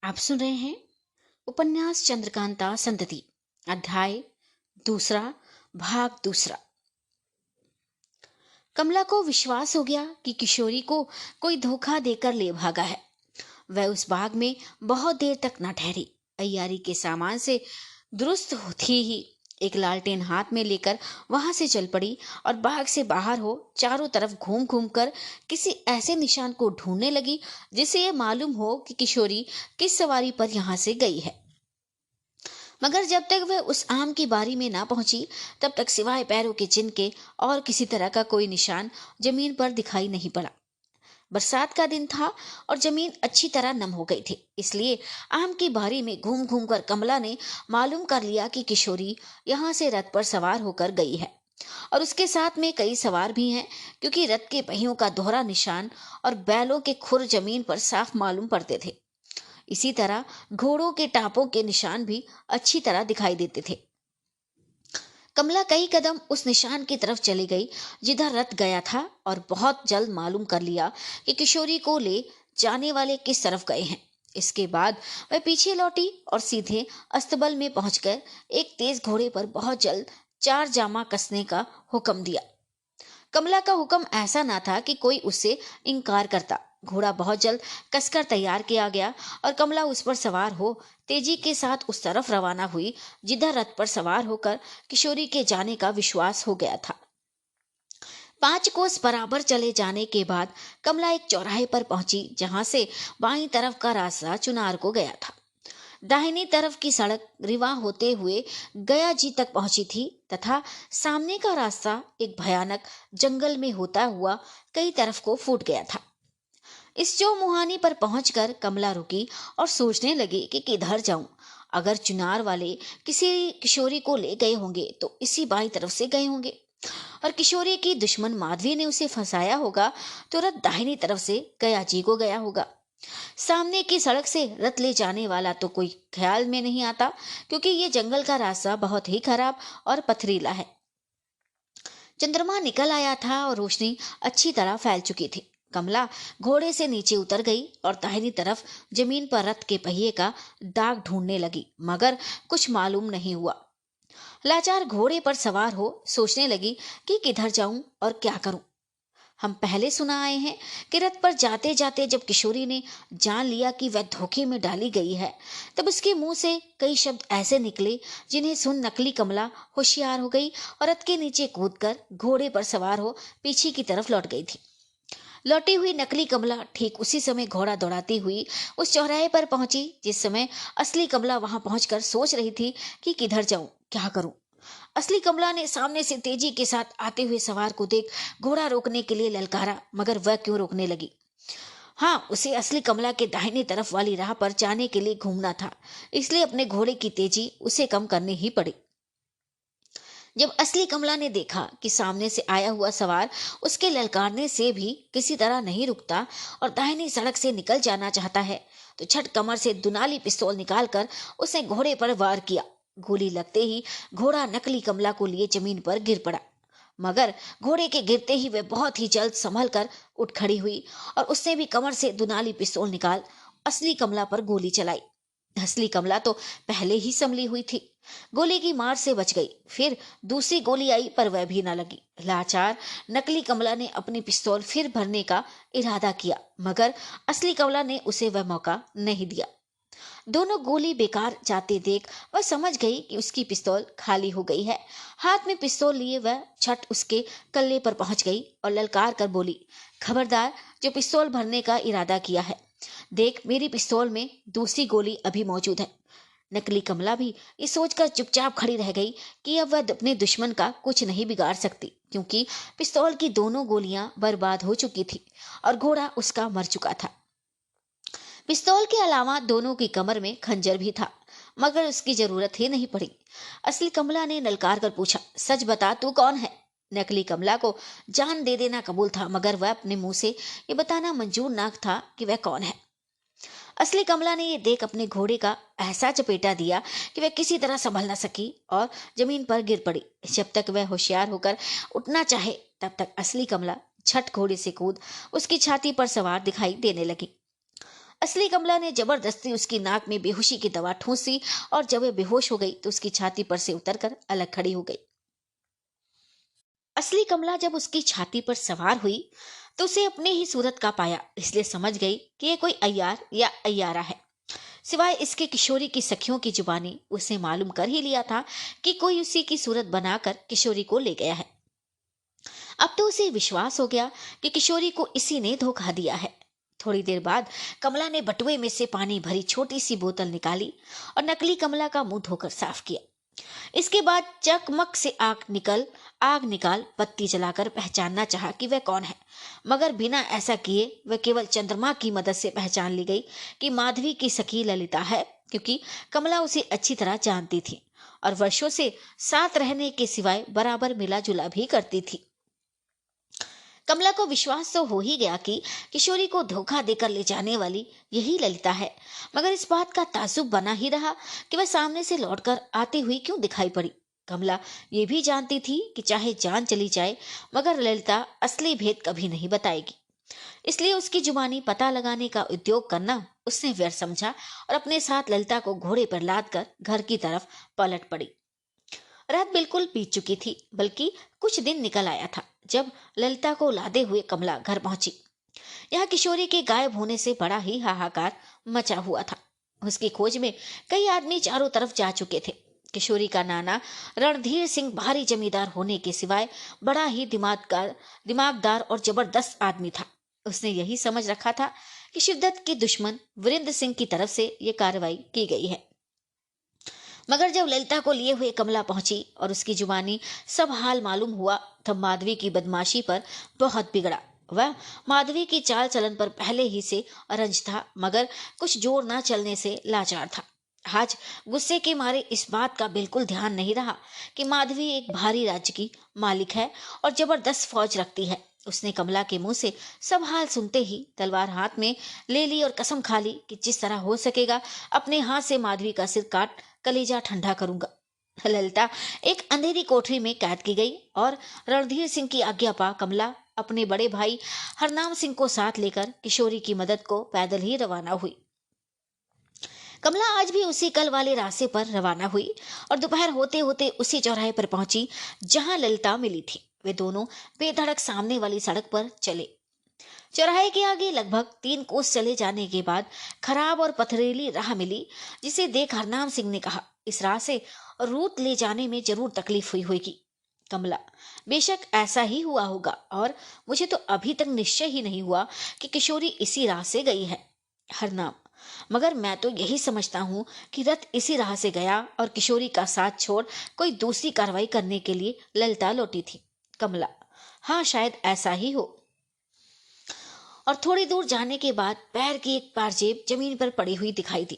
आप सुन रहे हैं उपन्यास चंद्रकांता संतति, अध्याय दूसरा, भाग दूसरा। कमला को विश्वास हो गया कि किशोरी को कोई धोखा देकर ले भागा है। वह उस बाग में बहुत देर तक न ठहरी। अय्यारी के सामान से दुरुस्त थी ही एक लालटेन हाथ में लेकर वहां से चल पड़ी और बाग से बाहर हो चारों तरफ घूम घूम कर किसी ऐसे निशान को ढूंढने लगी जिससे ये मालूम हो कि किशोरी किस सवारी पर यहाँ से गई है। मगर जब तक वह उस आम की बारी में ना पहुंची तब तक सिवाय पैरों के चिन्ह के और किसी तरह का कोई निशान जमीन पर दिखाई नहीं पड़ा। बरसात का दिन था और जमीन अच्छी तरह नम हो गई थी, इसलिए आम की बारी में घूम घूम कर कमला ने मालूम कर लिया कि किशोरी यहाँ से रथ पर सवार होकर गई है और उसके साथ में कई सवार भी हैं, क्योंकि रथ के पहियों का दोहरा निशान और बैलों के खुर जमीन पर साफ मालूम पड़ते थे। इसी तरह घोड़ों के टापों के निशान भी अच्छी तरह दिखाई देते थे। कमला कई कदम उस निशान की तरफ चली गई जिधर रथ गया था और बहुत जल्द मालूम कर लिया कि किशोरी को ले जाने वाले किस तरफ गए हैं। इसके बाद वह पीछे लौटी और सीधे अस्तबल में पहुंचकर एक तेज घोड़े पर बहुत जल्द 4 जामा कसने का हुक्म दिया। कमला का हुक्म ऐसा ना था कि कोई उससे इनकार करता। घोड़ा बहुत जल्द कसकर तैयार किया गया और कमला उस पर सवार हो तेजी के साथ उस तरफ रवाना हुई जिधर रथ पर सवार होकर किशोरी के जाने का विश्वास हो गया था। 5 कोस बराबर चले जाने के बाद कमला एक चौराहे पर पहुंची जहां से बाईं तरफ का रास्ता चुनार को गया था। दाहिनी तरफ की सड़क रिवा होते हुए गया जी तक पहुंची थी तथा सामने का रास्ता एक भयानक जंगल में होता हुआ कई तरफ को फूट गया था। इस चौमुहानी पर पहुंचकर कमला रुकी और सोचने लगी कि किधर जाऊं। अगर चुनार वाले किसी किशोरी को ले गए होंगे तो इसी बाईं तरफ से गए होंगे और किशोरी की दुश्मन माधवी ने उसे फंसाया होगा तो रथ दाहिनी तरफ से गया जी को गया होगा। सामने की सड़क से रथ ले जाने वाला तो कोई ख्याल में नहीं आता, क्योंकि ये जंगल का रास्ता बहुत ही खराब और पथरीला है। चंद्रमा निकल आया था और रोशनी अच्छी तरह फैल चुकी थी। कमला घोड़े से नीचे उतर गई और दाहिनी तरफ जमीन पर रथ के पहिए का दाग ढूंढने लगी, मगर कुछ मालूम नहीं हुआ। लाचार घोड़े पर सवार हो सोचने लगी कि किधर जाऊं और क्या करूं। हम पहले सुना आए हैं कि रथ पर जाते जाते जब किशोरी ने जान लिया कि वह धोखे में डाली गई है, तब उसके मुंह से कई शब्द ऐसे निकले जिन्हें सुन नकली कमला होशियार हो गई और रथ के नीचे कूदकर घोड़े पर सवार हो पीछे की तरफ लौट गई थी। लौटी हुई नकली कमला ठीक उसी समय घोड़ा दौड़ाती हुई उस चौराहे पर पहुंची जिस समय असली कमला वहां पहुंचकर सोच रही थी कि किधर जाऊं, क्या करूं। असली कमला ने सामने से तेजी के साथ आते हुए सवार को देख घोड़ा रोकने के लिए ललकारा, मगर वह क्यों रोकने लगी। हाँ, उसे असली कमला के दाहिनी तरफ वाली राह पर जाने के लिए घूमना था, इसलिए अपने घोड़े की तेजी उसे कम करनी ही पड़ी। जब असली कमला ने देखा कि सामने से आया हुआ सवार उसके ललकारने से भी किसी तरह नहीं रुकता और दाहिनी सड़क से निकल जाना चाहता है, तो छठ कमर से दुनाली पिस्तौल निकालकर उसने घोड़े पर वार किया। गोली लगते ही घोड़ा नकली कमला को लिए जमीन पर गिर पड़ा, मगर घोड़े के गिरते ही वह बहुत ही जल्द संभल कर उठ खड़ी हुई और उसने भी कमर से दुनाली पिस्तौल निकाल असली कमला पर गोली चलाई। असली कमला तो पहले ही संभली हुई थी, गोली की मार से बच गई। फिर दूसरी गोली आई पर वह भी न लगी। लाचार नकली कमला ने अपनी पिस्तौल फिर भरने का इरादा किया, मगर असली कमला ने उसे वह मौका नहीं दिया। दोनों गोली बेकार जाते देख वह समझ गई कि उसकी पिस्तौल खाली हो गई है। हाथ में पिस्तौल लिए वह छट उसके कल्ले पर पहुंच गई और ललकार कर बोली, खबरदार, जो पिस्तौल भरने का इरादा किया है, देख मेरी पिस्तौल में दूसरी गोली अभी मौजूद है। नकली कमला भी ये सोचकर चुपचाप खड़ी रह गई कि अब वह अपने दुश्मन का कुछ नहीं बिगाड़ सकती, क्योंकि पिस्तौल की दोनों गोलियां बर्बाद हो चुकी थी और घोड़ा उसका मर चुका था। पिस्तौल के अलावा दोनों की कमर में खंजर भी था, मगर उसकी जरूरत ही नहीं पड़ी। असली कमला ने ललकार कर पूछा, सच बता, तू कौन है। नकली कमला को जान दे देना कबूल था, मगर वह अपने मुंह से ये बताना मंजूर ना था कि वह कौन है। असली कमला ने यह देख अपने घोड़े का ऐसा चपेटा दिया कि वह किसी तरह संभल न सकी और जमीन पर गिर पड़ी। जब तक वह होशियार होकर उठना चाहे तब तक असली कमला छठ घोड़े से कूद उसकी छाती पर सवार दिखाई देने लगी। असली कमला ने जबरदस्ती उसकी नाक में बेहोशी की दवा ठूंसी और जब वह बेहोश हो गई तो उसकी छाती पर से उतरकर अलग खड़ी हो गई। असली कमला जब उसकी छाती पर सवार हुई तो उसे अपने ही सूरत का पाया, इसलिए समझ गई कि ये कोई अय्यार या अय्यारा है। सिवाय इसके किशोरी की सखियों की जुबानी उसने मालूम कर ही लिया था कि कोई उसी की सूरत बनाकर किशोरी को ले गया है। अब तो उसे विश्वास हो गया कि किशोरी को इसी ने धोखा दिया है। थोड़ी देर बाद कमला ने बटुए में से पानी भरी छोटी सी बोतल निकाली और नकली कमला का मुंह धोकर साफ किया। इसके बाद चकमक से आग निकाल बत्ती जलाकर पहचानना चाहा कि वह कौन है, मगर बिना ऐसा किए वह केवल चंद्रमा की मदद से पहचान ली गई कि माधवी की सखी ललिता है, क्योंकि कमला उसे अच्छी तरह जानती थी और वर्षों से साथ रहने के सिवाय बराबर मिला जुला भी करती थी। कमला को विश्वास तो हो ही गया कि किशोरी को धोखा देकर ले जाने वाली यही ललिता है, मगर इस बात का ताज्जुब बना ही रहा कि वह सामने से लौटकर आती हुई क्यों दिखाई पड़ी। कमला ये भी जानती थी कि चाहे जान चली जाए मगर ललिता असली भेद कभी नहीं बताएगी, इसलिए उसकी जुबानी पता लगाने का उद्योग करना उसने व्यर्थ समझा और अपने साथ ललिता को घोड़े पर लाद कर घर की तरफ पलट पड़ी। रात बिल्कुल बीत चुकी थी, बल्कि कुछ दिन निकल आया था जब ललिता को लादे हुए कमला घर पहुंची। यहाँ किशोरी के गायब होने से बड़ा ही हाहाकार मचा हुआ था। उसकी खोज में कई आदमी चारों तरफ जा चुके थे। किशोरी का नाना रणधीर सिंह भारी जमींदार होने के सिवाय बड़ा ही दिमागदार और जबरदस्त आदमी था। उसने यही समझ रखा था कि शिवदत्त के दुश्मन वीरेंद्र सिंह की तरफ से ये कार्रवाई की गई है। मगर जब ललिता को लिए हुए कमला पहुंची और उसकी जुबानी सब हाल मालूम हुआ तब माधवी की बदमाशी पर बहुत बिगड़ा। वह माधवी की चाल चलन पर पहले ही से रंज था, मगर कुछ जोर न चलने से लाचार था। आज गुस्से के मारे इस बात का बिल्कुल ध्यान नहीं रहा कि माधवी एक भारी राज्य की मालिक है और जबरदस्त फौज रखती है। उसने कमला के मुंह से सब हाल सुनते ही तलवार हाथ में ले ली और कसम खा ली कि जिस तरह हो सकेगा अपने हाथ से माधवी का सिर काट कलेजा ठंडा करूंगा। ललिता एक अंधेरी कोठरी में कैद की गई और रणधीर सिंह की आज्ञा पा कमला अपने बड़े भाई हरनाम सिंह को साथ लेकर किशोरी की मदद को पैदल ही रवाना हुई। कमला आज भी उसी कल वाले रास्ते पर रवाना हुई और दोपहर होते होते उसी चौराहे पर पहुंची जहां ललिता मिली थी। वे दोनों बेधड़क सामने वाली सड़क पर चले। चौराहे के आगे लगभग 3 कोस चले जाने के बाद खराब और पथरीली राह मिली, जिसे देख हरनाम सिंह ने कहा, इस राह से रूत ले जाने में जरूर तकलीफ हुई होगी। कमला, बेशक ऐसा ही हुआ होगा और मुझे तो अभी तक निश्चय ही नहीं हुआ कि किशोरी इसी राह से गई है। हरनाम, मगर मैं तो यही समझता हूँ कि रथ इसी राह से गया और किशोरी का साथ छोड़ कोई दूसरी कार्रवाई करने के लिए ललिता लौटी थी। कमला, हाँ शायद ऐसा ही हो। और थोड़ी दूर जाने के बाद पैर की एक पारजेब जमीन पर पड़ी हुई दिखाई दी।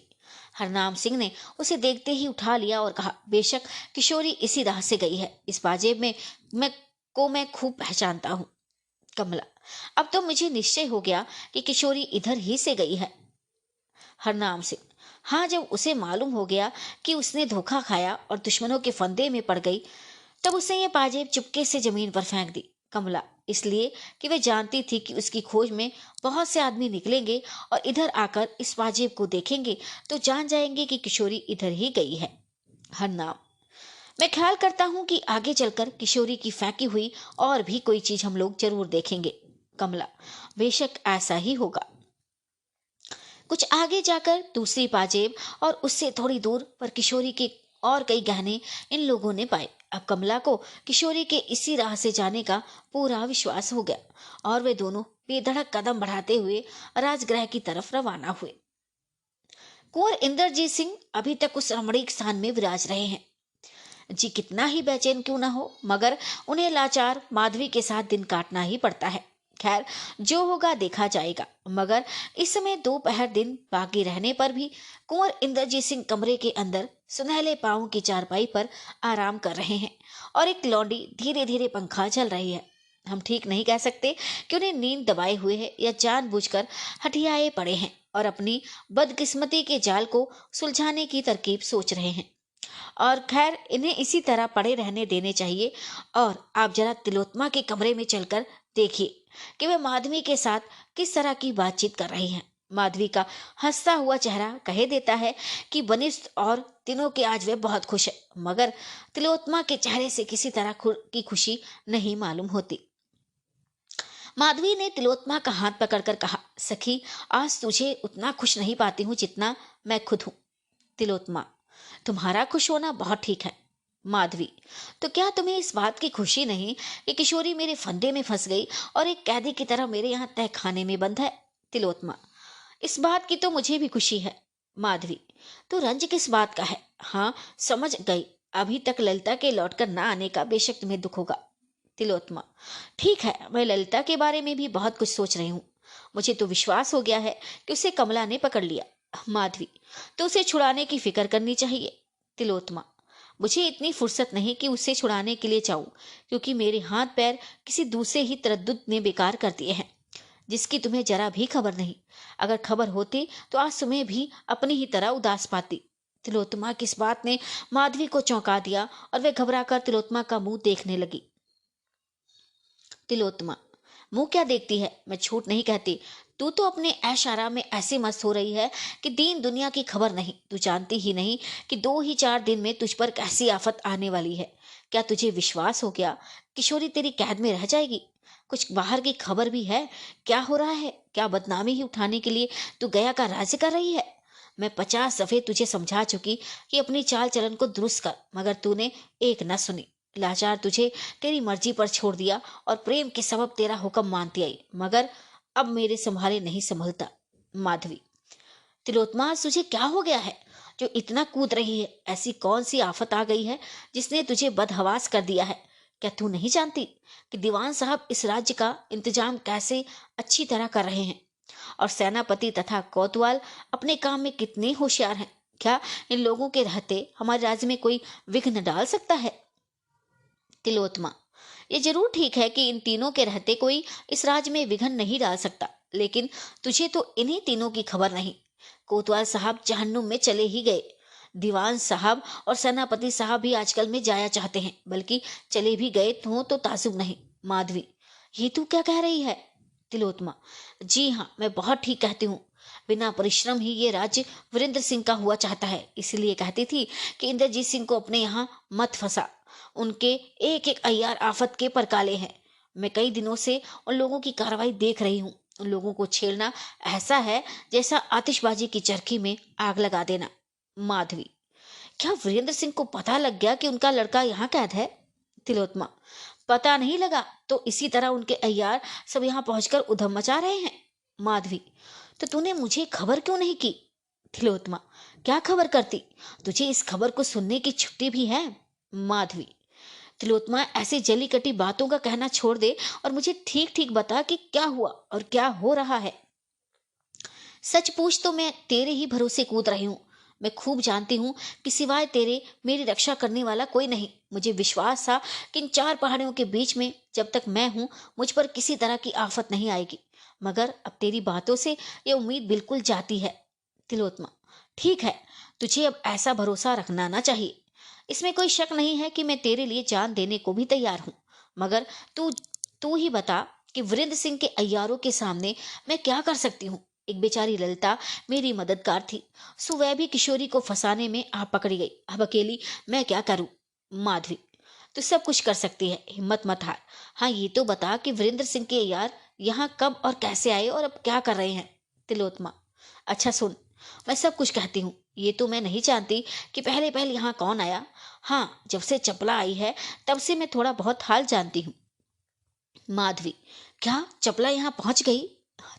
हरनाम सिंह ने उसे देखते ही उठा लिया और कहा, बेशक किशोरी इसी राह से गई है। इस पाजेब में मैं खूब पहचानता हूँ। कमला, अब तो मुझे निश्चय हो गया कि किशोरी इधर ही से गई है। हरनाम सिंह, हाँ, जब उसे मालूम हो गया कि उसने धोखा खाया और दुश्मनों के फंदे में पड़ गई तब उसने ये पाजेब चुपके से जमीन पर फेंक दी। कमला, इसलिए कि वे जानती थी कि उसकी खोज में बहुत से आदमी निकलेंगे और इधर आकर इस पाजेब को देखेंगे तो जान जाएंगे कि किशोरी इधर ही गई है। हरनाम, मैं ख्याल करता हूँ कि आगे चलकर किशोरी की फेंकी हुई और भी कोई चीज हम लोग जरूर देखेंगे। कमला, बेशक ऐसा ही होगा। कुछ आगे जाकर दूसरी पाजेब और उससे थोड़ी दूर पर किशोरी के और कई गहने इन लोगों ने पाए। अब कमला को किशोरी के इसी राह से जाने का पूरा विश्वास हो गया और वे दोनों बेधड़क कदम बढ़ाते हुए राजगृह की तरफ रवाना हुए। कुंवर इंद्रजीत सिंह अभी तक उस रमणीक स्थान में विराज रहे हैं। जी कितना ही बेचैन क्यों ना हो, मगर उन्हें लाचार माधवी के साथ दिन काटना ही पड़ता है। खैर, जो होगा देखा जाएगा। मगर इस समय दोपहर दिन बाकी रहने पर भी कुंवर इंद्रजीत सिंह कमरे के अंदर सुनहले पांव की चारपाई पर आराम कर रहे हैं और एक लौंडी धीरे धीरे पंखा चल रही है। हम ठीक नहीं कह सकते कि उन्हें नींद दबाए हुए है या जानबूझकर हठियाए पड़े हैं और अपनी बदकिस्मती के जाल को सुलझाने की तरकीब सोच रहे हैं। और खैर, इन्हें इसी तरह पड़े रहने देने चाहिए। और आप जरा तिलोत्तमा के कमरे में चलकर देखिए कि वे माधवी के साथ किस तरह की बातचीत कर रही हैं। माधवी का हंसता हुआ चेहरा कहे देता है कि बनिष्ठ और तीनों के आज वे बहुत खुश है, मगर तिलोत्तमा के चेहरे से किसी तरह की खुशी नहीं मालूम होती। माधवी ने तिलोत्तमा का हाथ पकड़कर कहा, सखी, आज तुझे उतना खुश नहीं पाती हूँ जितना मैं खुद हूँ। तिलोत्तमा, तुम्हारा खुश होना बहुत ठीक है। माधवी, तो क्या तुम्हें इस बात की खुशी नहीं कि किशोरी मेरे फंदे में फंस गई और एक कैदी की तरह मेरे यहाँ तह खाने में बंद है? तिलोत्तमा, इस बात की तो मुझे भी खुशी है। माधवी, तो रंज किस बात का है? हाँ, समझ गई, अभी तक ललिता के लौटकर ना आने का बेशक तुम्हें दुख होगा। तिलोत्तमा, ठीक है, मैं ललिता के बारे में भी बहुत कुछ सोच रही हूँ। मुझे तो विश्वास हो गया है कि उसे कमला ने पकड़ लिया। माधवी, तो उसे छुड़ाने की फिक्र करनी चाहिए। तिलोत्तमा, मुझे इतनी फुर्सत नहीं कि उसे छुड़ाने के लिए चाहूं, क्योंकि मेरे हाथ पैर किसी दूसरे ही तरद्दुद ने बेकार कर दिए हैं, जिसकी तुम्हें जरा भी खबर नहीं। अगर खबर होती तो आज तुम्हें भी अपनी ही तरह उदास पाती। तिलोत्तमा की इस बात ने माधवी को चौंका दिया और वह घबराकर तिलोत्तमा का मुंह देखने लगी। तिलोत्तमा, मुंह क्या देखती है? मैं झूठ नहीं कहती। तू तो अपने ऐश आराम में ऐसे मस्त हो रही है कि दीन दुनिया की खबर नहीं। तू जानती ही नहीं कि 2 ही 4 दिन में तुझ पर कैसी आफत आने वाली है। क्या तुझे विश्वास हो गया किशोरी तेरी कैद में रह जाएगी? कुछ बाहर की खबर भी है? क्या हो रहा है? क्या बदनामी ही उठाने के लिए तू गया का राज्य कर रही है? मैं 50 दफे तुझे समझा चुकी कि अपनी चाल चलन को दुरुस्त कर, मगर तूने एक न सुनी। लाचार तुझे तेरी मर्जी पर छोड़ दिया और प्रेम के सबब तेरा हुक्म मानती आई, मगर अब मेरे संभाले नहीं संभलता। माधवी, तिलोत्तमा, तुझे क्या हो गया है जो इतना कूद रही है? ऐसी कौन सी आफत आ गई है जिसने तुझे बदहवास कर दिया है? क्या तू नहीं जानती कि दीवान साहब इस राज्य का इंतजाम कैसे अच्छी तरह कर रहे हैं और सेनापति तथा कोतवाल अपने काम में कितने होशियार हैं? क्या इन लोगों के रहते हमारे राज्य में कोई विघ्न डाल सकता है? तिलोत्तमा, ये जरूर ठीक है कि इन तीनों के रहते कोई इस राज्य में विघ्न नहीं डाल सकता, लेकिन तुझे तो इन्हीं तीनों की खबर नहीं। कोतवाल साहब जहन्नुम में चले ही गए। दीवान साहब और सेनापति साहब भी आजकल में जाया चाहते हैं, बल्कि चले भी गए तो ताजुब नहीं। माधवी, ये तू क्या कह रही है? तिलोत्तमा, जी हाँ, मैं बहुत ठीक कहती हूँ। बिना परिश्रम ही ये राज्य वीरेंद्र सिंह का हुआ चाहता है, इसलिए कहती थी कि इंद्रजीत सिंह को अपने यहाँ मत फंसा। उनके एक एक अय्यार आफत के परकाले हैं। मैं कई दिनों से उन लोगों की कार्रवाई देख रही हूँ। उन लोगों को छेड़ना ऐसा है जैसा आतिशबाजी की चरखी में आग लगा देना। माधवी, क्या वीरेंद्र सिंह को पता लग गया कि उनका लड़का यहाँ कैद है? तिलोत्तमा, पता नहीं लगा तो इसी तरह उनके अय्यार सब यहाँ पहुंचकर उधम मचा रहे हैं। माधवी, तो तूने मुझे खबर क्यों नहीं की? तिलोत्तमा, क्या खबर करती? तुझे इस खबर को सुनने की छुट्टी भी है? माधवी, तिलोत्तमा, ऐसी जली कटी बातों का कहना छोड़ दे और मुझे ठीक ठीक बता कि क्या हुआ और क्या हो रहा है। सच पूछ तो मैं तेरे ही भरोसे कूद रही हूँ। मैं खूब जानती हूँ कि सिवाय तेरे मेरी रक्षा करने वाला कोई नहीं। मुझे विश्वास था कि इन 4 पहाड़ियों के बीच में जब तक मैं हूँ मुझ पर किसी तरह की आफत नहीं आएगी, मगर अब तेरी बातों से ये उम्मीद बिल्कुल जाती है। तिलोत्तमा, ठीक है, तुझे अब ऐसा भरोसा रखना ना चाहिए। इसमें कोई शक नहीं है कि मैं तेरे लिए जान देने को भी तैयार हूँ, मगर तू तू ही बता कि वीरेंद्र सिंह के अय्यारों के सामने मैं क्या कर सकती हूँ? एक बेचारी ललिता मेरी मददगार थी, सो वह भी किशोरी को फंसाने में आ पकड़ी गई। अब अकेली मैं क्या करूं? माधवी, तू सब कुछ कर सकती है, हिम्मत मत हार। हाँ, ये तो बता कि वीरेंद्र सिंह के यार यहाँ कब और कैसे आए और अब क्या कर रहे हैं? तिलोत्तमा, अच्छा सुन, मैं सब कुछ कहती हूँ। ये तो मैं नहीं जानती कि पहले पहले यहाँ कौन आया। हाँ, जब से चपला आई है तब से मैं थोड़ा बहुत हाल जानती हूँ। माधवी, क्या चपला यहाँ पहुंच गई?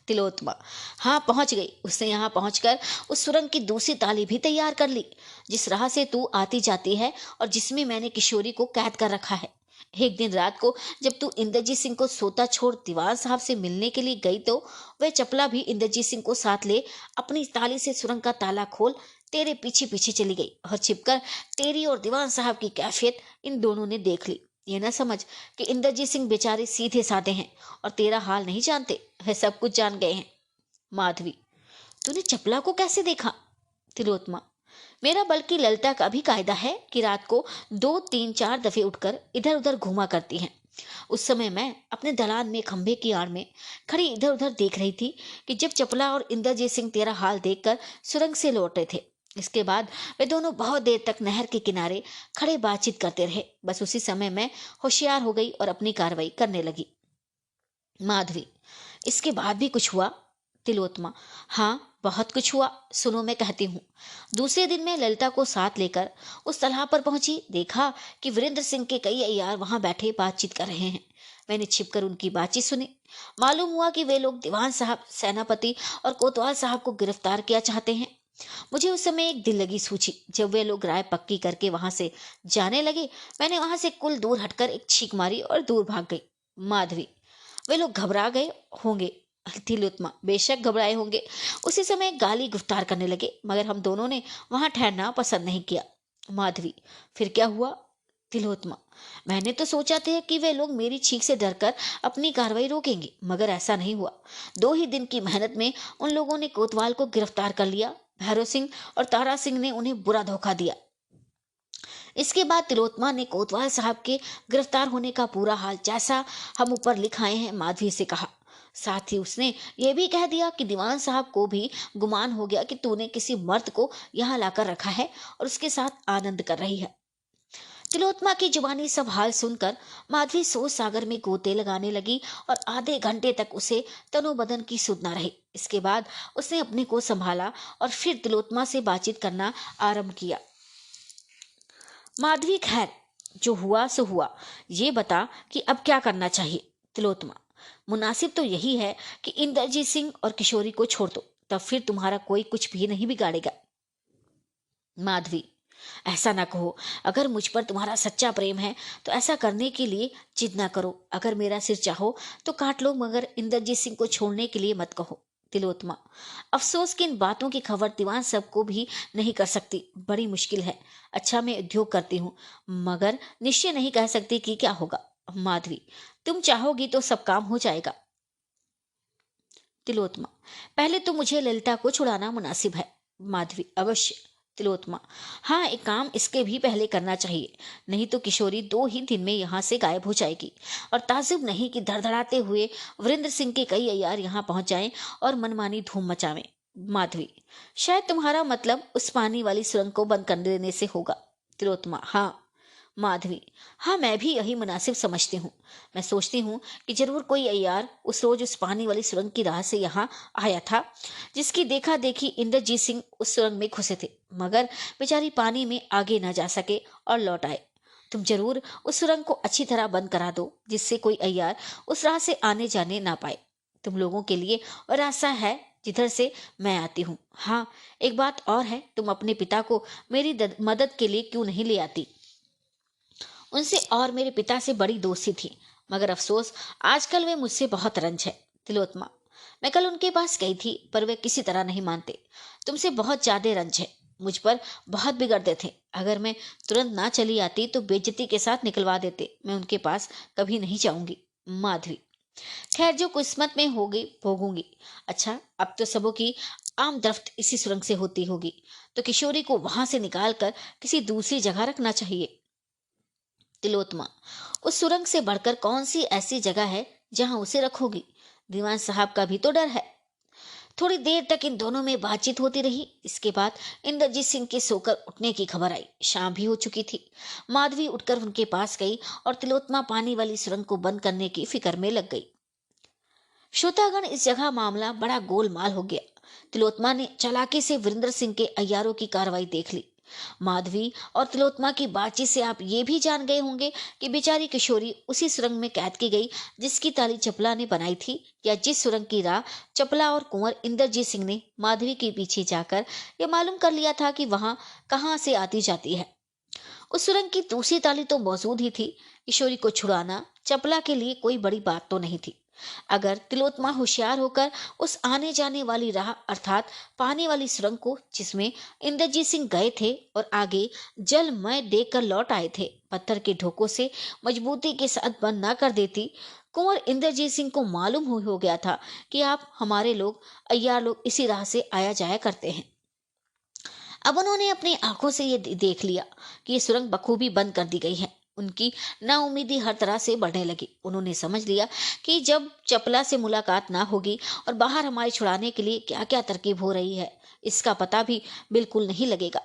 तिलोत्तमा, हाँ पहुंच गई। उसने यहाँ पहुंचकर उस सुरंग की दूसरी ताली भी तैयार कर ली, जिस राह से तू आती जाती है और जिसमें मैंने किशोरी को कैद कर रखा है। एक दिन रात को जब तू इंद्रजीत सिंह को सोता छोड़ दीवान साहब से मिलने के लिए गई तो वह चपला भी इंद्रजीत सिंह को साथ ले अपनी ताली से सुरंग का ताला खोल तेरे पीछे पीछे चली गई और छिपकर तेरी और दीवान साहब की कैफियत इन दोनों ने देख ली। ये ना समझ कि इंद्रजीत सिंह बेचारे सीधे साधे हैं और तेरा हाल नहीं जानते, वह सब कुछ जान गए हैं। माधवी, तूने चपला को कैसे देखा? तिलोत्तमा, मेरा बल्कि ललिता का भी कायदा है कि रात को 2 3 4 दफे उठकर इधर उधर घूमा करती हैं। उस समय मैं अपने दलान में खंभे की आड़ में खड़ी इधर उधर देख रही थी कि जब चपला और इंद्रजीत सिंह तेरा हाल देखकर सुरंग से लौटे थे। इसके बाद वे दोनों बहुत देर तक नहर के किनारे खड़े बातचीत करते रहे। बस उसी समय मैं होशियार हो गई और अपनी कार्रवाई करने लगी। माधवी, इसके बाद भी कुछ हुआ? तिलोत्तमा, हाँ बहुत कुछ हुआ, सुनो मैं कहती हूँ। दूसरे दिन मैं ललिता को साथ लेकर उस तालाब पर पहुंची। देखा कि वीरेंद्र सिंह के कई अय्यार वहां बैठे बातचीत कर रहे हैं। मैंने छिपकर उनकी बातचीत सुनी। मालूम हुआ कि वे लोग दीवान साहब, सेनापति और कोतवाल साहब को गिरफ्तार किया चाहते हैं। मुझे उस समय एक दिल लगी सूझी। जब वे लोग राय पक्की करके वहां से जाने लगे, मैंने वहां से कुल दूर हटकर एक छींक मारी और दूर भाग गई। माधवी, वे लोग घबरा गए होंगे। तिलोत्तमा, बेशक घबराए होंगे। उसी समय गाली गुफ्तार करने लगे, मगर हम दोनों ने वहां ठहरना पसंद नहीं किया। माधवी, फिर क्या हुआ? तिलोत्तमा, मैंने तो सोचा था कि वे लोग मेरी छींक से डरकर अपनी कार्रवाई रोकेंगे, मगर ऐसा नहीं हुआ। 2 ही दिन की मेहनत में उन लोगों ने कोतवाल को गिरफ्तार कर लिया। भैरव सिंह और तारा सिंह ने उन्हें बुरा धोखा दिया। इसके बाद तिलोत्तमा ने कोतवाल साहब के गिरफ्तार होने का पूरा हाल जैसा हम ऊपर लिखाए हैं माधवी से कहा। साथ ही उसने यह भी कह दिया कि दीवान साहब को भी गुमान हो गया कि तूने किसी मर्द को यहाँ लाकर रखा है और उसके साथ आनंद कर रही है। तिलोत्तमा की जुबानी सब हाल सुनकर माधवी सोच सागर में गोते लगाने लगी और आधे घंटे तक उसे तनोबदन की सुध न रही। इसके बाद उसने अपने को संभाला और फिर तिलोत्तमा से बातचीत करना आरंभ किया। माधवी, खैर जो हुआ सो हुआ, ये बता कि अब क्या करना चाहिए? तिलोत्तमा, मुनासिब तो यही है कि इंद्रजीत सिंह और किशोरी को छोड़ दो, तब फिर तुम्हारा कोई कुछ भी नहीं बिगाड़ेगा। माधवी, ऐसा ना कहो। अगर मुझ पर तुम्हारा सच्चा प्रेम है तो ऐसा करने के लिए जिद ना करो। अगर मेरा सिर चाहो तो काट लो, मगर इंद्रजीत सिंह को छोड़ने के लिए मत कहो। तिलोत्तमा, अफसोस कि इन बातों की खबर दीवान सबको भी नहीं कर सकती, बड़ी मुश्किल है। अच्छा, मैं उद्योग करती हूँ, मगर निश्चय नहीं कह सकती कि क्या होगा। माधवी, तुम चाहोगी तो सब काम हो जाएगा। तिलोत्तमा, पहले तो मुझे ललिता को छुड़ाना मुनासिब है। माधवी, अवश्य। तिलोत्तमा, हाँ, एक काम इसके भी पहले करना चाहिए, नहीं तो किशोरी 2 ही दिन में यहाँ से गायब हो जाएगी। और ताजुब नहीं कि धड़धड़ाते हुए वीरेंद्र सिंह के कई अय्यार यहाँ पहुंच जाएं और मनमानी धूम मचावें। माधवी, शायद तुम्हारा मतलब उस पानी वाली सुरंग को बंद कर देने से होगा। तिलोत्तमा, हाँ। माधवी, हाँ, मैं भी यही मुनासिब समझती हूँ। मैं सोचती हूँ कि जरूर कोई अय्यार उस रोज उस पानी वाली सुरंग की राह से यहाँ आया था, जिसकी देखा देखी इंद्रजीत सिंह उस सुरंग में घुसे थे, मगर बेचारी पानी में आगे न जा सके और लौट आए। तुम जरूर उस सुरंग को अच्छी तरह बंद करा दो, जिससे कोई अय्यार उस राह से आने जाने ना पाए। तुम लोगों के लिए और रास्ता है जिधर से मैं आती हूँ। हाँ, एक बात और है, तुम अपने पिता को मेरी मदद के लिए क्यों नहीं ले आती? उनसे और मेरे पिता से बड़ी दोस्ती थी, मगर अफसोस आजकल वे मुझसे बहुत रंज है। तिलोत्तमा, मैं कल उनके पास गई थी, पर वे किसी तरह नहीं मानते। तुमसे बहुत ज्यादा रंज है, मुझ पर बहुत बिगड़ते थे। अगर मैं तुरंत ना चली आती तो बेइज्जती के साथ निकलवा देते। मैं उनके पास कभी नहीं जाऊंगी। माधवी, खैर जो किस्मत में होगी भोगूंगी। अच्छा, अब तो सबों की आमदरफ्त इसी सुरंग से होती होगी, तो किशोरी को वहां से निकाल कर किसी दूसरी जगह रखना चाहिए। तिलोत्तमा, उस सुरंग से बढ़कर कौन सी ऐसी जगह है जहां उसे रखोगी? दीवान साहब का भी तो डर है। थोड़ी देर तक इन दोनों में बातचीत होती रही। इसके बाद इंद्रजीत सिंह के सोकर उठने की खबर आई। शाम भी हो चुकी थी। माधवी उठकर उनके पास गई और तिलोत्तमा पानी वाली सुरंग को बंद करने की फिक्र में लग गई। श्रोतागण, इस जगह मामला बड़ा गोलमाल हो गया। तिलोत्तमा ने चालाकी से वीरेंद्र सिंह के अय्यारों की कार्रवाई देख ली। माधवी और तिलोत्तमा की बातचीत से आप ये भी जान गए होंगे कि बेचारी किशोरी उसी सुरंग में कैद की गई जिसकी ताली चपला ने बनाई थी, या जिस सुरंग की राह चपला और कुंवर इंद्रजीत सिंह ने माधवी के पीछे जाकर यह मालूम कर लिया था कि वहां कहाँ से आती जाती है। उस सुरंग की दूसरी ताली तो मौजूद ही थी। किशोरी को छुड़ाना चपला के लिए कोई बड़ी बात तो नहीं थी। अगर तिलोत्तमा होशियार होकर उस आने जाने वाली राह अर्थात पानी वाली सुरंग को, जिसमें इंद्रजीत सिंह गए थे और आगे जलमय देखकर लौट आए थे, पत्थर के ढोकों से मजबूती के साथ बंद न कर देती, कुंवर इंद्रजीत सिंह को मालूम हो गया था कि आप हमारे लोग अय्यार लोग इसी राह से आया जाया करते हैं। अब उन्होंने अपनी आंखों से ये देख लिया कि ये सुरंग बखूबी बंद कर दी गई है। उनकी नाउम्मीदी हर तरह से बढ़ने लगी। उन्होंने समझ लिया कि जब चपला से मुलाकात ना होगी और बाहर हमारे छुड़ाने के लिए क्या क्या तरकीब हो रही है, इसका पता भी बिल्कुल नहीं लगेगा।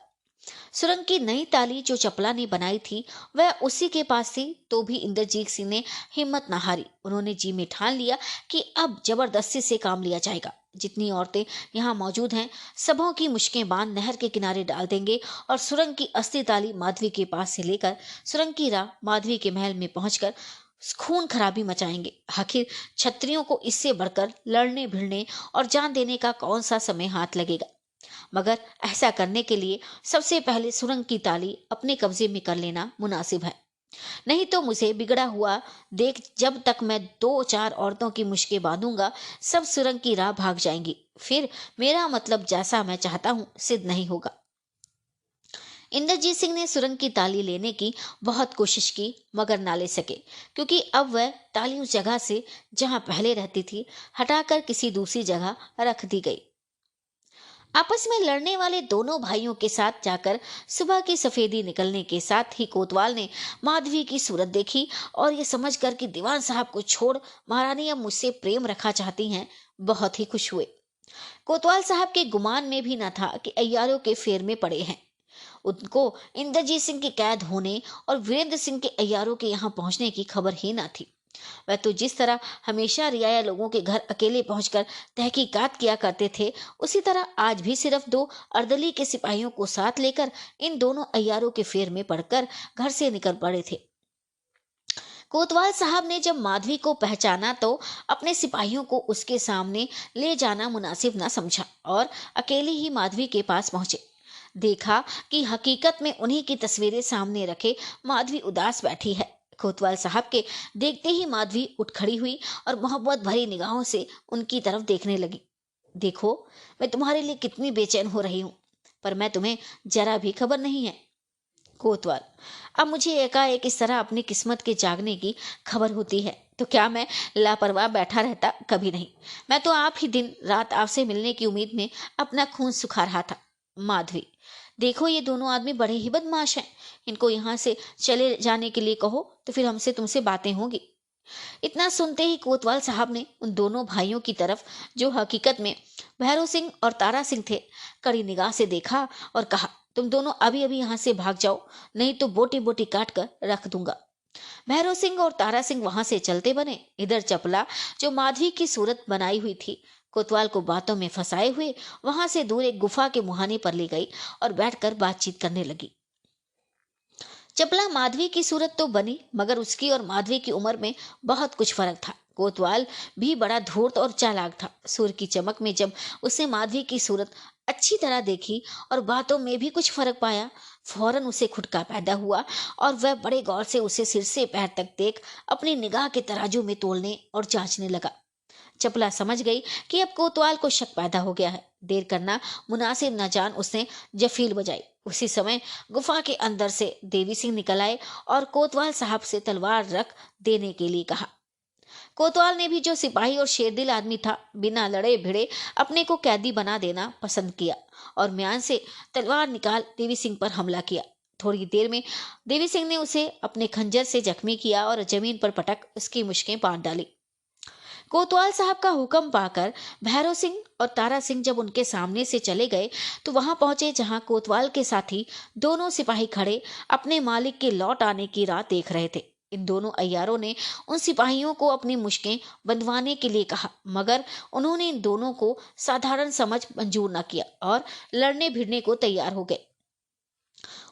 सुरंग की नई ताली जो चपला ने बनाई थी वह उसी के पास थी, तो भी इंद्रजीत सिंह ने हिम्मत न हारी। उन्होंने जी में ठान लिया कि अब जबरदस्ती से काम लिया जाएगा। जितनी औरतें यहाँ मौजूद हैं सबों की मुश्कें बांध नहर के किनारे डाल देंगे और सुरंग की असली ताली माधवी के पास से लेकर सुरंग की राह माधवी के महल में पहुंचकर खून खराबी मचाएंगे। आखिर क्षत्रियों को इससे बढ़कर लड़ने भिड़ने और जान देने का कौन सा समय हाथ लगेगा। मगर ऐसा करने के लिए सबसे पहले सुरंग की ताली अपने कब्जे में कर लेना मुनासिब है। नहीं तो मुझे बिगड़ा हुआ देख जब तक मैं 2-4 औरतों की मुश्कें बांधूंगा सब सुरंग की राह भाग जाएंगी। फिर मेरा मतलब जैसा मैं चाहता हूं सिद्ध नहीं होगा। इंद्रजीत सिंह ने सुरंग की ताली लेने की बहुत कोशिश की मगर ना ले सके, क्योंकि अब वह ताली उस जगह से जहां पहले रहती थी हटाकर किसी दूसरी जगह रख दी गई। आपस में लड़ने वाले दोनों भाइयों के साथ जाकर सुबह की सफेदी निकलने के साथ ही कोतवाल ने माधवी की सूरत देखी और ये समझकर कि दीवान साहब को छोड़ महारानी अब मुझसे प्रेम रखा चाहती हैं, बहुत ही खुश हुए। कोतवाल साहब के गुमान में भी न था कि अय्यारों के फेर में पड़े हैं। उनको इंद्रजीत सिंह के कैद होने और वीरेंद्र सिंह के अय्यारों के यहाँ पहुंचने की खबर ही न थी। वह तो जिस तरह हमेशा रियाया लोगों के घर अकेले पहुंचकर तहकीकात किया करते थे, उसी तरह आज भी सिर्फ 2 अर्दली के सिपाहियों को साथ लेकर इन दोनों अय्यारों के फेर में पड़कर घर से निकल पड़े थे। कोतवाल साहब ने जब माधवी को पहचाना तो अपने सिपाहियों को उसके सामने ले जाना मुनासिब न समझा और अकेले ही माधवी के पास पहुंचे। देखा कि हकीकत में उन्हीं की तस्वीरें सामने रखे माधवी उदास बैठी है। कोतवाल साहब के देखते ही माधवी उठ खड़ी हुई और मोहब्बत भरी निगाहों से उनकी तरफ देखने लगी। देखो, मैं तुम्हारे लिए कितनी बेचैन हो रही हूं, पर मैं तुम्हें जरा भी खबर नहीं है। कोतवाल, अब मुझे एकाएक इस तरह अपनी किस्मत के जागने की खबर होती है तो क्या मैं लापरवाह बैठा रहता? कभी नहीं। मैं तो आप ही दिन रात आपसे मिलने की उम्मीद में अपना खून सुखा रहा था। माधवी, देखो ये दोनों आदमी बड़े ही बदमाश हैं। इनको यहाँ से चले जाने के लिए कहो तो फिर हमसे तुमसे बातें होंगी। इतना सुनते ही कोतवाल साहब ने उन दोनों भाइयों की तरफ, जो हकीकत में भैरव सिंह और तारा सिंह थे, कड़ी निगाह से देखा और कहा, तुम दोनों अभी अभी यहाँ से भाग जाओ, नहीं तो बोटी बोटी काट कर रख दूंगा। भैरव सिंह और तारा सिंह वहां से चलते बने। इधर चपला, जो माधवी की सूरत बनाई हुई थी, कोतवाल को बातों में फंसाए हुए वहां से दूर एक गुफा के मुहाने पर ले गई और बैठकर बातचीत करने लगी। चपला माधवी की सूरत तो बनी मगर उसकी और माधवी की उम्र में बहुत कुछ फर्क था। कोतवाल भी बड़ा धूर्त और चालाक था। सूर्य की चमक में जब उसने माधवी की सूरत अच्छी तरह देखी और बातों में भी कुछ फर्क पाया, फौरन उसे खुटका पैदा हुआ और वह बड़े गौर से उसे सिर से पैर तक देख अपनी निगाह के तराजू में तोलने और जांचने लगा। चपला समझ गई कि अब कोतवाल को शक पैदा हो गया है। देर करना मुनासिब न जान उसने जफील बजाई। उसी समय गुफा के अंदर से देवी सिंह निकल आए और कोतवाल साहब से तलवार रख देने के लिए कहा। कोतवाल ने भी, जो सिपाही और शेरदिल आदमी था, बिना लड़े भिड़े अपने को कैदी बना देना पसंद किया और म्यान से तलवार निकाल देवी सिंह पर हमला किया। थोड़ी देर में देवी सिंह ने उसे अपने खंजर से जख्मी किया और जमीन पर पटक उसकी मुश्कें बांध डाली। कोतवाल साहब का हुक्म पाकर भैरव सिंह और तारा सिंह जब उनके सामने से चले गए तो वहां पहुंचे जहां कोतवाल के साथी दोनों सिपाही खड़े अपने मालिक के लौट आने की राह देख रहे थे। इन दोनों अय्यारों ने उन सिपाहियों को अपनी मुश्कें बंधवाने के लिए कहा, मगर उन्होंने इन दोनों को साधारण समझ मंजूर न किया और लड़ने भिड़ने को तैयार हो गए।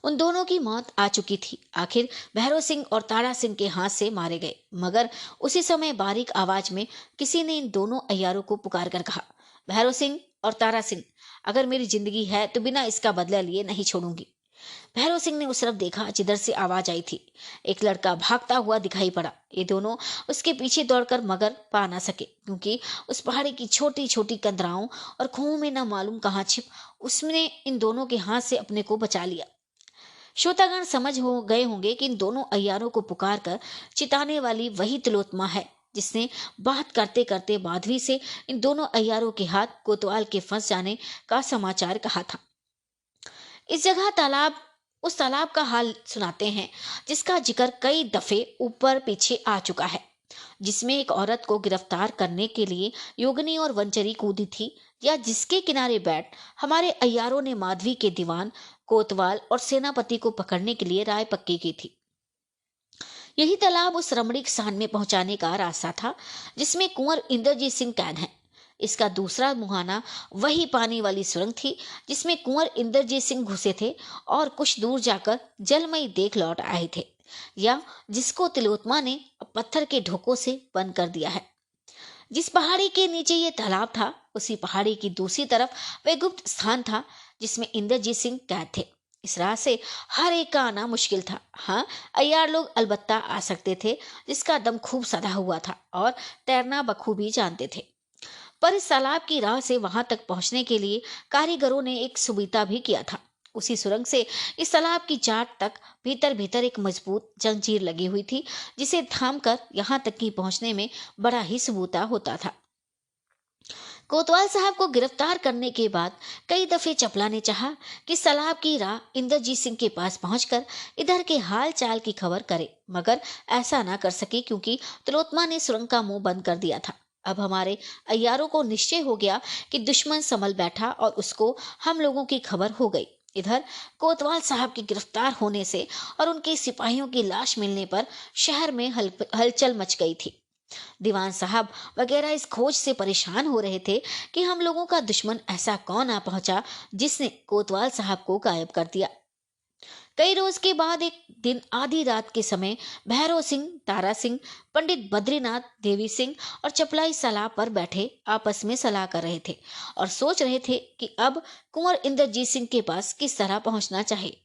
उन दोनों की मौत आ चुकी थी। आखिर भैरव सिंह और तारा सिंह के हाथ से मारे गए। मगर उसी समय बारीक आवाज में किसी ने इन दोनों अय्यारों को पुकार कर कहा, भैरव सिंह और तारा सिंह, अगर मेरी जिंदगी है तो बिना इसका बदला लिए नहीं छोड़ूंगी। भैरव सिंह ने उस तरफ देखा जिधर से आवाज आई थी। एक लड़का भागता हुआ दिखाई पड़ा। ये दोनों उसके पीछे दौड़कर मगर पा ना सके, क्योंकि उस पहाड़ी की छोटी छोटी कंदराओं और कुओं में न मालूम कहाँ छिप उसने इन दोनों के हाथ से अपने को बचा लिया। श्रोतागण समझ हो गए होंगे कि इन दोनों अय्यारों को पुकार कर चिताने वाली वही तिलोत्मा है जिसने बात करते करते माधवी से इन दोनों अय्यारों के हाथ कोतवाल के फंस जाने का समाचार कहा था। इस जगह तालाब उस तालाब का हाल सुनाते हैं जिसका जिक्र कई दफे ऊपर पीछे आ चुका है, जिसमें एक औरत को गिरफ्तार करने के लिए योगिनी और वंचरी कूदी थी, या जिसके किनारे बैठ हमारे अय्यारों ने माधवी के दीवान कोतवाल और सेनापति को पकड़ने के लिए राय पक्की की थी। यही तालाब उस रमणीक स्थान में पहुंचाने का रास्ता था जिसमें कुंवर इंद्रजीत सिंह कैद हैं। इसका दूसरा मुहाना वही पानी वाली सुरंग थी जिसमें कुंवर इंद्रजीत सिंह घुसे थे और कुछ दूर जाकर जलमई देख लौट आए थे, या जिसको तिलोत्मा ने पत्थर के ढोकों से बंद कर दिया है। जिस पहाड़ी के नीचे ये तालाब था, उसी पहाड़ी की दूसरी तरफ वह गुप्त स्थान था जिसमें इंद्रजीत सिंह कैद थे। इस राह से हर एक का आना मुश्किल था। हाँ, अय्यार लोग अलबत्ता आ सकते थे जिसका दम खूब सधा हुआ था और तैरना बखूबी जानते थे। पर इस तालाब की राह से वहां तक पहुंचने के लिए कारीगरों ने एक सुविधा भी किया था। उसी सुरंग से इस तालाब की चाट तक भीतर भीतर एक मजबूत जंजीर लगी हुई थी जिसे थाम कर यहाँ तक की पहुंचने में बड़ा ही सबूता होता था। कोतवाल साहब को गिरफ्तार करने के बाद कई दफे चपला ने चाहा कि तालाब की राह इंद्रजीत सिंह के पास पहुंचकर इधर के हाल चाल की खबर करे, मगर ऐसा ना कर सके क्योंकि तिलोत्मा ने सुरंग का मुंह बंद कर दिया था। अब हमारे अय्यारों को निश्चय हो गया कि दुश्मन संभल बैठा और उसको हम लोगों की खबर हो गई। इधर कोतवाल साहब के गिरफ्तार होने से और उनके सिपाहियों की लाश मिलने पर शहर में हलचल मच गई थी। दीवान साहब वगैरह इस खोज से परेशान हो रहे थे कि हम लोगों का दुश्मन ऐसा कौन आ पहुंचा जिसने कोतवाल साहब को गायब कर दिया। कई रोज के बाद एक दिन आधी रात के समय भैरव सिंह, तारा सिंह, पंडित बद्रीनाथ, देवी सिंह और चपलाई तालाब पर बैठे आपस में सलाह कर रहे थे और सोच रहे थे कि अब कुंवर इंद्रजीत सिंह के पास किस तरह पहुंचना चाहिए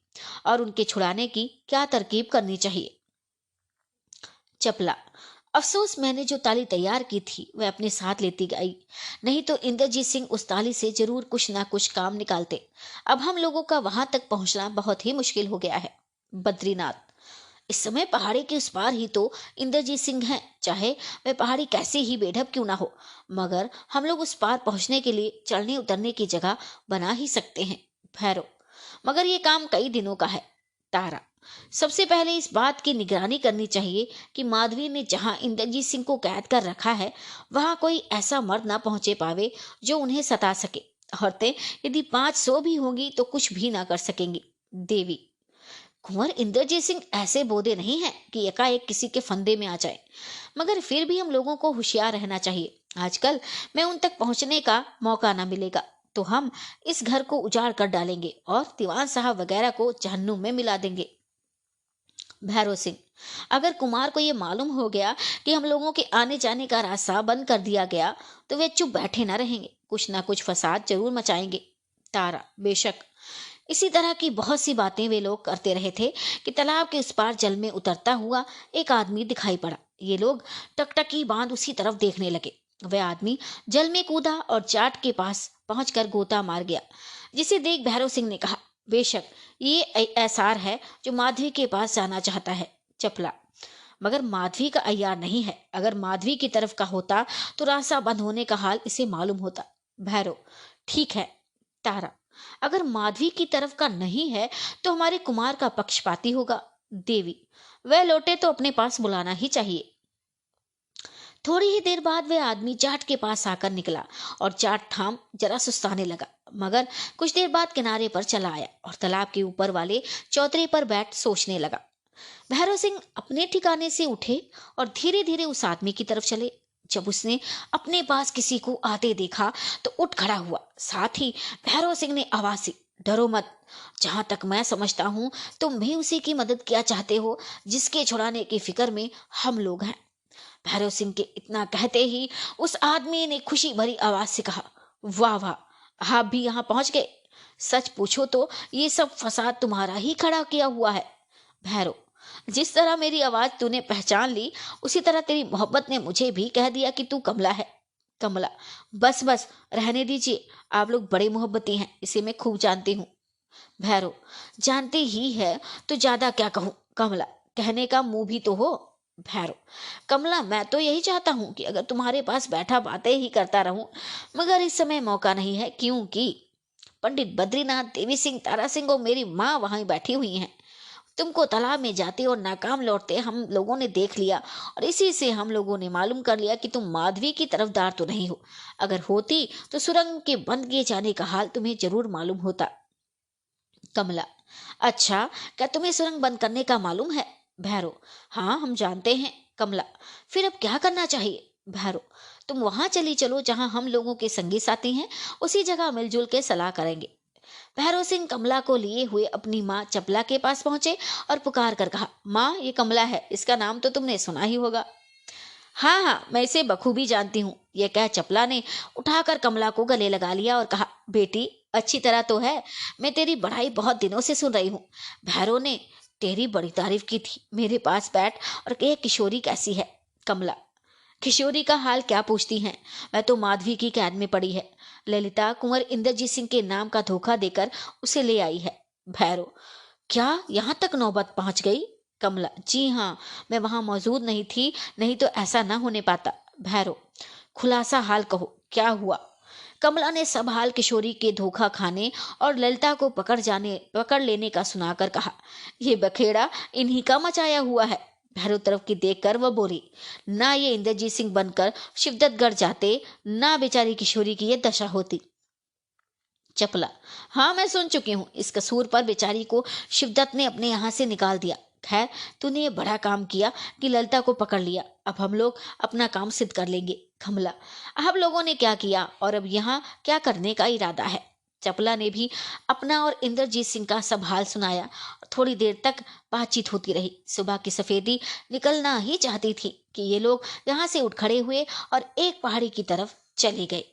और उनके छुड़ाने की क्या तरकीब करनी चाहिए। चपला: अफसोस मैंने जो ताली तैयार की थी वह अपने साथ लेती गई, नहीं तो इंद्रजीत सिंह उस ताली से जरूर कुछ ना कुछ काम निकालते। अब हम लोगों का वहां तक पहुंचना बहुत ही मुश्किल हो गया है। बद्रीनाथ: इस समय पहाड़ी के उस पार ही तो इंद्रजीत सिंह हैं, चाहे वह पहाड़ी कैसी ही बेढप क्यों ना हो, मगर हम लोग उस पार पहुंचने के लिए चढ़ने उतरने की जगह बना ही सकते हैं। भैरव: मगर ये काम कई दिनों का है। तारा: सबसे पहले इस बात की निगरानी करनी चाहिए कि माधवी ने जहां इंद्रजीत सिंह को कैद कर रखा है वहां कोई ऐसा मर्द ना पहुंचे पावे जो उन्हें सता सके। औरतें यदि 500 भी होंगी तो कुछ भी ना कर सकेंगी। देवी: कुंवर इंद्रजीत सिंह ऐसे बोधे नहीं है कि एकाएक किसी के फंदे में आ जाए, मगर फिर भी हम लोगों को होशियार रहना चाहिए। आजकल मैं उन तक पहुंचने का मौका ना मिलेगा तो हम इस घर को उजाड़ कर डालेंगे और दीवान साहब वगैरह को जहन्नुम में मिला देंगे। भैरव सिंह: अगर कुमार को यह मालूम हो गया कि हम लोगों के आने जाने का रास्ता बंद कर दिया गया तो वे चुप बैठे ना रहेंगे, कुछ ना कुछ फसाद जरूर मचाएंगे। तारा: बेशक। इसी तरह की बहुत सी बातें वे लोग करते रहे थे कि तालाब के उस पार जल में उतरता हुआ एक आदमी दिखाई पड़ा। ये लोग टकटकी बांध उसी तरफ देखने लगे। वह आदमी जल में कूदा और जाट के पास पहुंचकर गोता मार गया, जिसे देख भैरव सिंह ने कहा, बेशक ये ऐसार है जो माधवी के पास जाना चाहता है। चपला: मगर माधवी का अय्यार नहीं है, अगर माधवी की तरफ का होता तो रास्ता बंद होने का हाल इसे मालूम होता। भैरव: ठीक है। तारा: अगर माधवी की तरफ का नहीं है तो हमारे कुमार का पक्षपाती होगा। देवी: वह लौटे तो अपने पास बुलाना ही चाहिए। थोड़ी ही देर बाद वह आदमी जाट के पास आकर निकला और जाट थाम जरा सुस्ताने लगा, मगर कुछ देर बाद किनारे पर चला आया और तालाब के ऊपर वाले चौतरे पर बैठ सोचने लगा। भैरव सिंह अपने ठिकाने से उठे और धीरे धीरे उस आदमी की तरफ चले। जब उसने अपने पास किसी को आते देखा तो उठ खड़ा हुआ। साथ ही भैरव सिंह ने आवाज दी, डरो मत, जहां तक मैं समझता हूं तुम भी उसी की मदद किया चाहते हो जिसके छुड़ाने की फिक्र में हम लोग हैं। भैरव सिंह के इतना कहते ही उस आदमी ने खुशी भरी आवाज से कहा, वाह वाह, आप भी यहाँ पहुंच गए। सच पूछो तो ये सब फसाद तुम्हारा ही खड़ा किया हुआ है। भैरव: जिस तरह मेरी आवाज तूने पहचान ली उसी तरह तेरी मोहब्बत ने मुझे भी कह दिया कि तू कमला है। कमला: बस बस रहने दीजिए, आप लोग बड़े मोहब्बती हैं, इसे मैं खूब जानती हूँ। भैरव: जानती ही है तो ज्यादा क्या कहूँ, कमला कहने का मुंह भी तो हो। भैरव: कमला, मैं तो यही चाहता हूं कि अगर तुम्हारे पास बैठा बातें ही करता रहूं, मगर इस समय मौका नहीं है क्योंकि पंडित बद्रीनाथ, देवी सिंह, तारा सिंह और मेरी माँ वहां बैठी हुई हैं। तुमको तालाब में जाते और नाकाम लौटते हम लोगों ने देख लिया और इसी से हम लोगों ने मालूम कर लिया कि तुम माधवी की तरफदार तो नहीं हो। अगर होती तो सुरंग के बंद किए जाने का हाल तुम्हें जरूर मालूम होता। कमला: अच्छा, क्या तुम्हें सुरंग बंद करने का मालूम है? भैरव: हाँ, हम जानते हैं। कमला: फिर अब क्या करना चाहिए? भैरव: तुम वहां चली चलो जहां हम लोगों के संगी साथी हैं, उसी जगह मिलजुल के सलाह करेंगे। भैरव सिंह कमला को लिए हुए अपनी माँ चपला के पास पहुंचे और पुकार कर कहा, माँ, ये कमला है, इसका नाम तो तुमने सुना ही होगा। हाँ हाँ, मैं इसे बखूबी जानती हूँ। यह कह चपला ने उठाकर कमला को गले लगा लिया और कहा, बेटी अच्छी तरह तो है, मैं तेरी बढ़ाई बहुत दिनों से सुन रही हूँ। भैरव ने तेरी बड़ी तारीफ की थी। मेरे पास बैठ और कह, किशोरी कैसी है? कमला: किशोरी का हाल क्या पूछती हैं, मैं तो माधवी की कैद में पड़ी है। ललिता कुंवर इंद्रजीत सिंह के नाम का धोखा देकर उसे ले आई है। भैरव: क्या यहाँ तक नौबत पहुंच गई? कमला: जी हाँ, मैं वहां मौजूद नहीं थी, नहीं तो ऐसा न होने पाता। भैरव: खुलासा हाल कहो, क्या हुआ? कमला ने सब हाल किशोरी के धोखा खाने और ललिता को पकड़ लेने का सुनाकर कहा, यह बखेड़ा इन्हीं का मचाया हुआ है। भैरव तरफ की देखकर वह बोली, ना ये इंद्रजीत सिंह बनकर शिवदत्तगढ़ जाते, ना बेचारी किशोरी की ये दशा होती। चपला: हाँ, मैं सुन चुकी हूँ। इस कसूर पर बेचारी को शिवदत्त ने अपने यहाँ से निकाल दिया। खैर, तूने ये बड़ा काम किया कि ललिता को पकड़ लिया। अब हम लोग अपना काम सिद्ध कर लेंगे। कमला: हम लोगों ने क्या किया और अब यहाँ क्या करने का इरादा है? चपला ने भी अपना और इंद्रजीत सिंह का सब हाल सुनाया। थोड़ी देर तक बातचीत होती रही। सुबह की सफेदी निकलना ही चाहती थी कि ये लोग यहाँ से उठ खड़े हुए और एक पहाड़ी की तरफ चले गए।